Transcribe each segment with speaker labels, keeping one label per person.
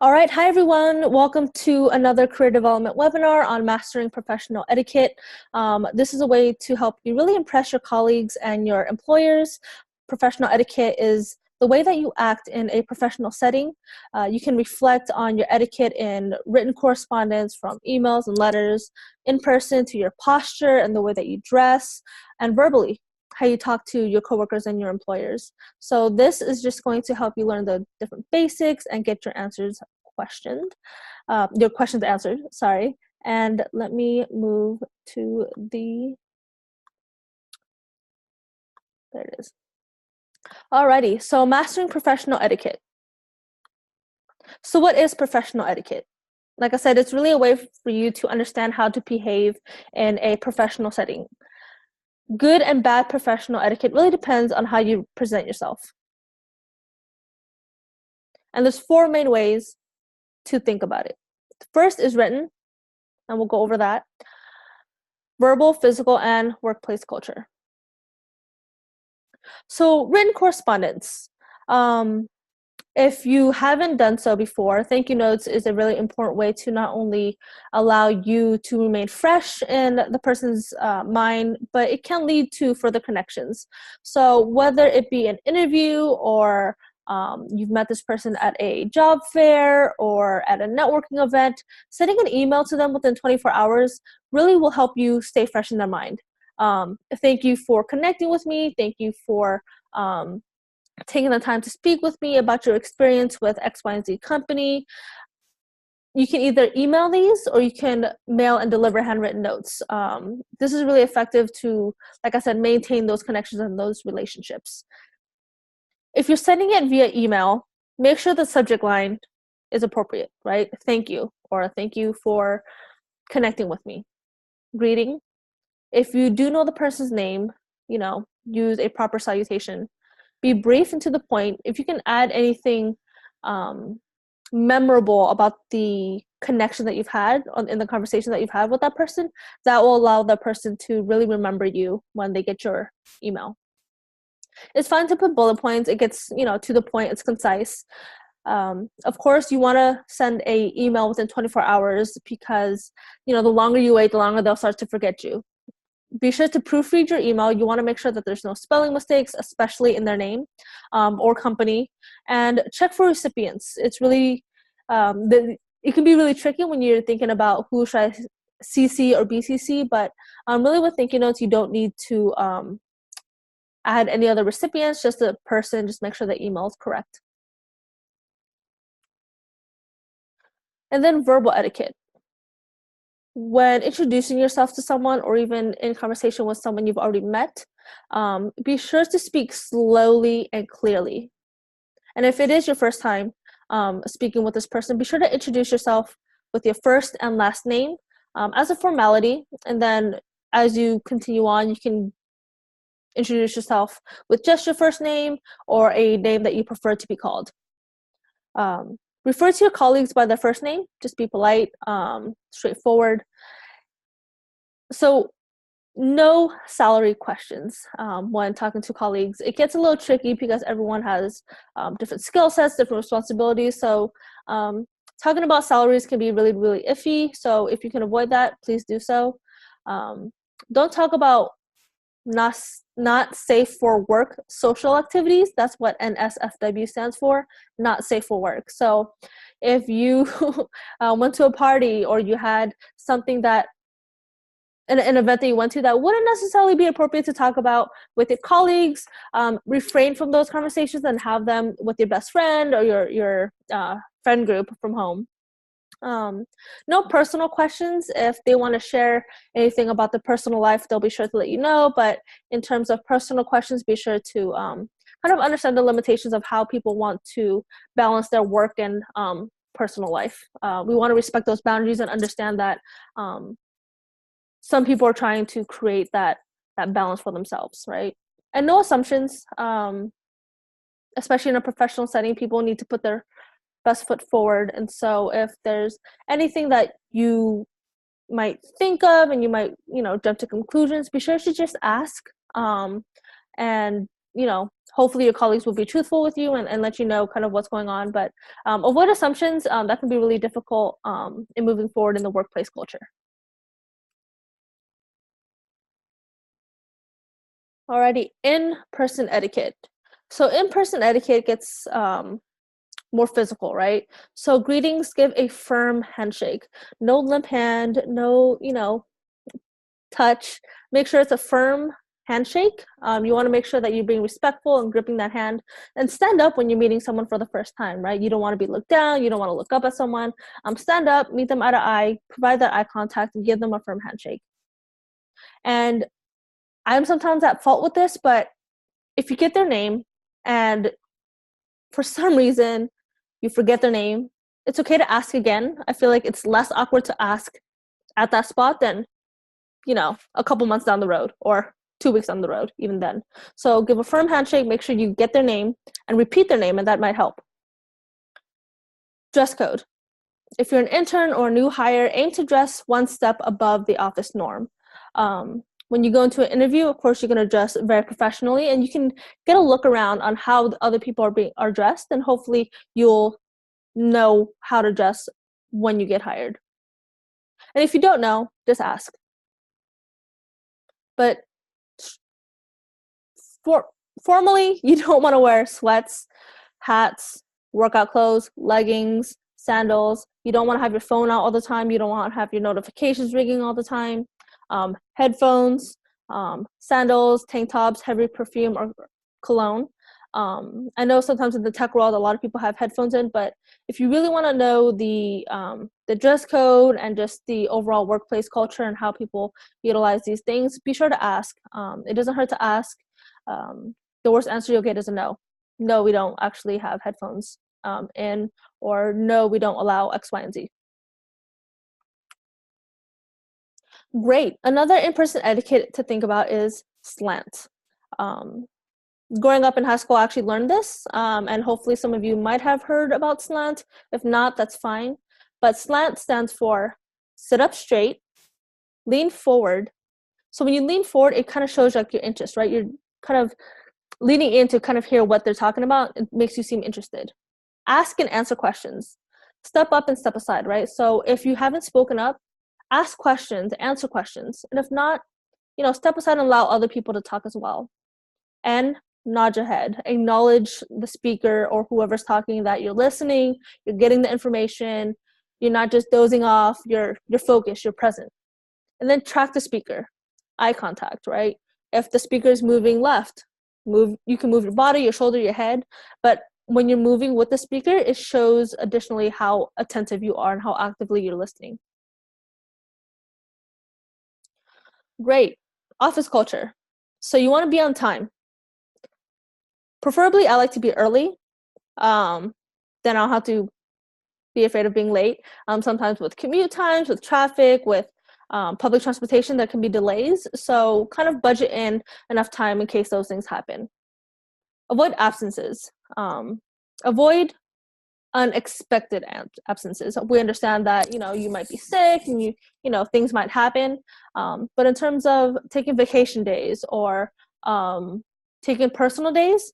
Speaker 1: All right, hi everyone. Welcome to another career development webinar on mastering professional etiquette. This is a way to help you really impress your colleagues and your employers. Professional etiquette is the way that you act in a professional setting. You can reflect on your etiquette in written correspondence, from emails and letters, in person, to your posture and the way that you dress, and verbally, how you talk to your coworkers and your employers. So this is just going to help you learn the different basics and get your your questions answered, sorry. And let me move to there it is. Alrighty, so mastering professional etiquette. So what is professional etiquette? Like I said, it's really a way for you to understand how to behave in a professional setting. Good and bad professional etiquette really depends on how you present yourself. And there's four main ways to think about it. The first is written, and we'll go over that. Verbal, physical, and workplace culture. So written correspondence. If you haven't done so before, thank you notes is a really important way to not only allow you to remain fresh in the person's mind, but it can lead to further connections. So whether it be an interview or you've met this person at a job fair or at a networking event, sending an email to them within 24 hours really will help you stay fresh in their mind. Thank you for connecting with me. Thank you for taking the time to speak with me about your experience with X, Y, and Z company. You can either email these or you can mail and deliver handwritten notes. This is really effective to, like I said, maintain those connections and those relationships. If you're sending it via email, make sure the subject line is appropriate, right? Thank you, or thank you for connecting with me. Greeting. If you do know the person's name, use a proper salutation. Be brief and to the point. If you can add anything memorable about the connection that you've had in the conversation that you've had with that person, that will allow that person to really remember you when they get your email. It's fine to put bullet points. It gets, to the point. It's concise. Of course, you want to send a email within 24 hours because, the longer you wait, the longer they'll start to forget you. Be sure to proofread your email. You want to make sure that there's no spelling mistakes, especially in their name or company. And check for recipients. It's really, it can be really tricky when you're thinking about who should I CC or BCC, but really with thank you notes, you don't need to add any other recipients, just the person, just make sure the email is correct. And then verbal etiquette. When introducing yourself to someone or even in conversation with someone you've already met, be sure to speak slowly and clearly. And if it is your first time speaking with this person, be sure to introduce yourself with your first and last name as a formality. And then as you continue on, you can introduce yourself with just your first name or a name that you prefer to be called. Refer to your colleagues by their first name. Just be polite, straightforward. So no salary questions when talking to colleagues. It gets a little tricky because everyone has different skill sets, different responsibilities. So talking about salaries can be really, really iffy. So if you can avoid that, please do so. Don't talk about not safe for work social activities. That's what NSFW stands for, not safe for work. So if you went to a party or you had something that an event that you went to that wouldn't necessarily be appropriate to talk about with your colleagues, refrain from those conversations and have them with your best friend or your friend group from home. No personal questions. If they want to share anything about their personal life, they'll be sure to let you know. But in terms of personal questions, be sure to kind of understand the limitations of how people want to balance their work and personal life. We want to respect those boundaries and understand that some people are trying to create that balance for themselves, right? And no assumptions, especially in a professional setting. People need to put their best foot forward. And so if there's anything that you might think of and you might, jump to conclusions, be sure to just ask and hopefully your colleagues will be truthful with you and let you know kind of what's going on. But avoid assumptions. That can be really difficult in moving forward in the workplace culture. Alrighty, in-person etiquette. So in-person etiquette gets more physical, right? So greetings, give a firm handshake. No limp hand, no, touch. Make sure it's a firm handshake. You want to make sure that you're being respectful and gripping that hand, and stand up when you're meeting someone for the first time, right? You don't want to be looked down. You don't want to look up at someone. Stand up, meet them eye to eye, provide that eye contact, and give them a firm handshake. And I'm sometimes at fault with this, but if you get their name and for some reason you forget their name, it's okay to ask again. I feel like it's less awkward to ask at that spot than, a couple months down the road or 2 weeks down the road, even then. So give a firm handshake, make sure you get their name and repeat their name, and that might help. Dress code. If you're an intern or a new hire, aim to dress one step above the office norm. When you go into an interview, of course, you're going to dress very professionally, and you can get a look around on how the other people are dressed, and hopefully you'll know how to dress when you get hired. And if you don't know, just ask. But formally, you don't want to wear sweats, hats, workout clothes, leggings, sandals. You don't want to have your phone out all the time. You don't want to have your notifications ringing all the time. Headphones, sandals, tank tops, heavy perfume or cologne. I know sometimes in the tech world, a lot of people have headphones in, but if you really want to know the dress code and just the overall workplace culture and how people utilize these things, be sure to ask. It doesn't hurt to ask. The worst answer you'll get is a no. No, we don't actually have headphones in, or no, we don't allow X, Y, and Z. Great. Another in-person etiquette to think about is slant. Growing up in high school, I actually learned this, and hopefully some of you might have heard about slant. If not, that's fine. But slant stands for sit up straight, lean forward. So when you lean forward, it kind of shows like your interest, right? You're kind of leaning in to kind of hear what they're talking about. It makes you seem interested. Ask and answer questions. Step up and step aside, right? So if you haven't spoken up, ask questions, answer questions. And if not, step aside and allow other people to talk as well. And nod your head. Acknowledge the speaker or whoever's talking that you're listening, you're getting the information, you're not just dozing off, you're focused, you're present. And then track the speaker. Eye contact, right? If the speaker is moving left, you can move your body, your shoulder, your head, but when you're moving with the speaker, it shows additionally how attentive you are and how actively you're listening. Great. Office culture. So you want to be on time. Preferably, I like to be early. Then I'll have to be afraid of being late. Sometimes with commute times, with traffic, with public transportation, there can be delays. So kind of budget in enough time in case those things happen. Avoid absences. Avoid unexpected absences. We understand that, you might be sick and things might happen. But in terms of taking vacation days or taking personal days,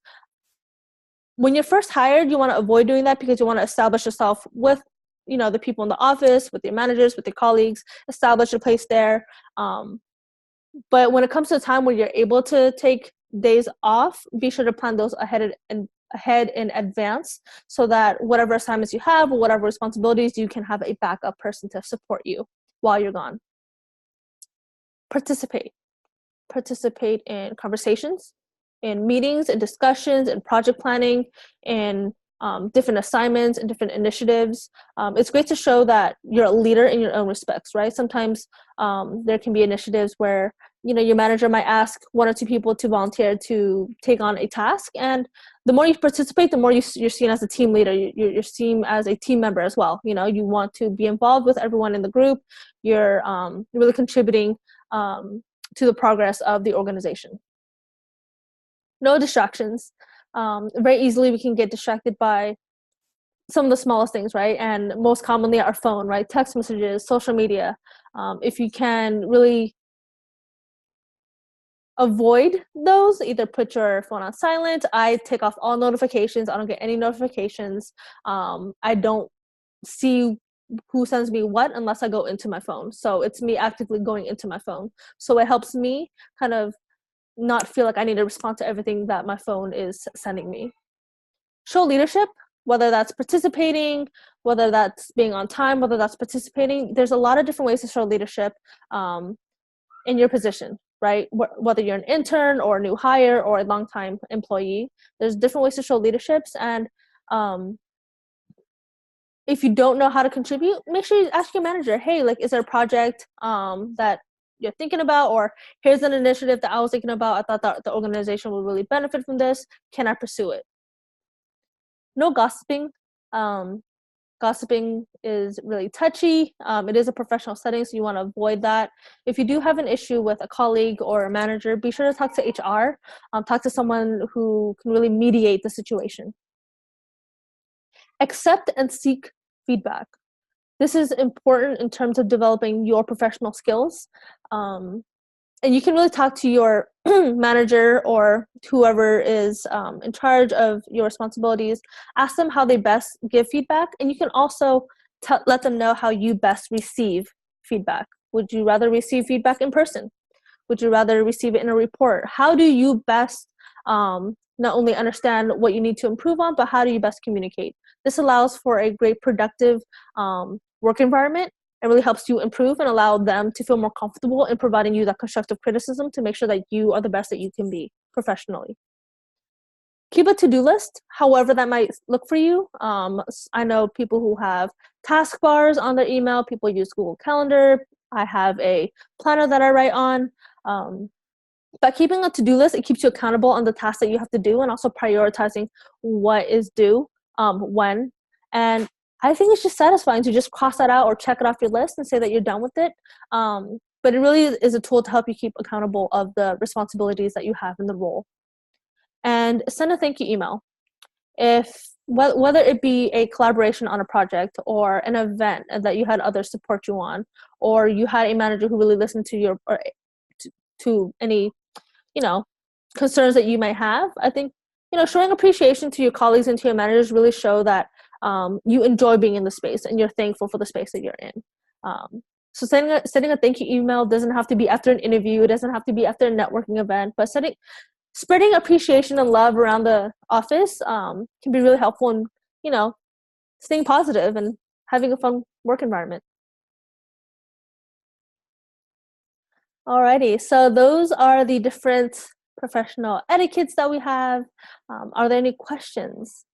Speaker 1: when you're first hired, you want to avoid doing that because you want to establish yourself with, the people in the office, with your managers, with your colleagues, establish a place there. But when it comes to a time where you're able to take days off, be sure to plan those ahead in advance so that whatever assignments you have or whatever responsibilities, you can have a backup person to support you while you're gone. Participate in conversations, in meetings and discussions and project planning, in different assignments and different initiatives. It's great to show that you're a leader in your own respects, right? Sometimes there can be initiatives where your manager might ask one or two people to volunteer to take on a task, and the more you participate, the more you're seen as a team leader. You're seen as a team member as well. You want to be involved with everyone in the group. You're really contributing to the progress of the organization. No distractions. Very easily we can get distracted by some of the smallest things, right? And most commonly our phone, right? Text messages, social media. If you can really avoid those. Either put your phone on silent. I take off all notifications. I don't get any notifications. I don't see who sends me what unless I go into my phone. So it's me actively going into my phone. So it helps me kind of not feel like I need to respond to everything that my phone is sending me. Show leadership, whether that's participating, whether that's being on time, whether that's participating. There's a lot of different ways to show leadership in your position, right? Whether you're an intern or a new hire or a long-time employee, there's different ways to show leaderships. And if you don't know how to contribute, make sure you ask your manager, hey, like, is there a project that you're thinking about, or here's an initiative that I was thinking about. I thought that the organization would really benefit from this. Can I pursue it? No gossiping. Gossiping is really touchy. It is a professional setting, so you want to avoid that. If you do have an issue with a colleague or a manager, be sure to talk to HR. Talk to someone who can really mediate the situation. Accept and seek feedback. This is important in terms of developing your professional skills. And you can really talk to your manager or whoever is in charge of your responsibilities. Ask them how they best give feedback, and you can also let them know how you best receive feedback. Would you rather receive feedback in person? Would you rather receive it in a report? How do you best not only understand what you need to improve on, but how do you best communicate? This allows for a great productive work environment. It really helps you improve and allow them to feel more comfortable in providing you that constructive criticism to make sure that you are the best that you can be professionally. Keep a to-do list, however that might look for you. I know people who have taskbars on their email. People use Google Calendar. I have a planner that I write on. But keeping a to-do list, it keeps you accountable on the tasks that you have to do, and also prioritizing what is due when. And I think it's just satisfying to just cross that out or check it off your list and say that you're done with it. But it really is a tool to help you keep accountable of the responsibilities that you have in the role. And send a thank you email. Whether it be a collaboration on a project or an event that you had others support you on, or you had a manager who really listened to your or to any concerns that you might have. I think showing appreciation to your colleagues and to your managers really show that you enjoy being in the space and you're thankful for the space that you're in. So sending a thank you email doesn't have to be after an interview. It doesn't have to be after a networking event, but spreading appreciation and love around the office can be really helpful in staying positive and having a fun work environment. Alrighty, so those are the different professional etiquettes that we have. Are there any questions?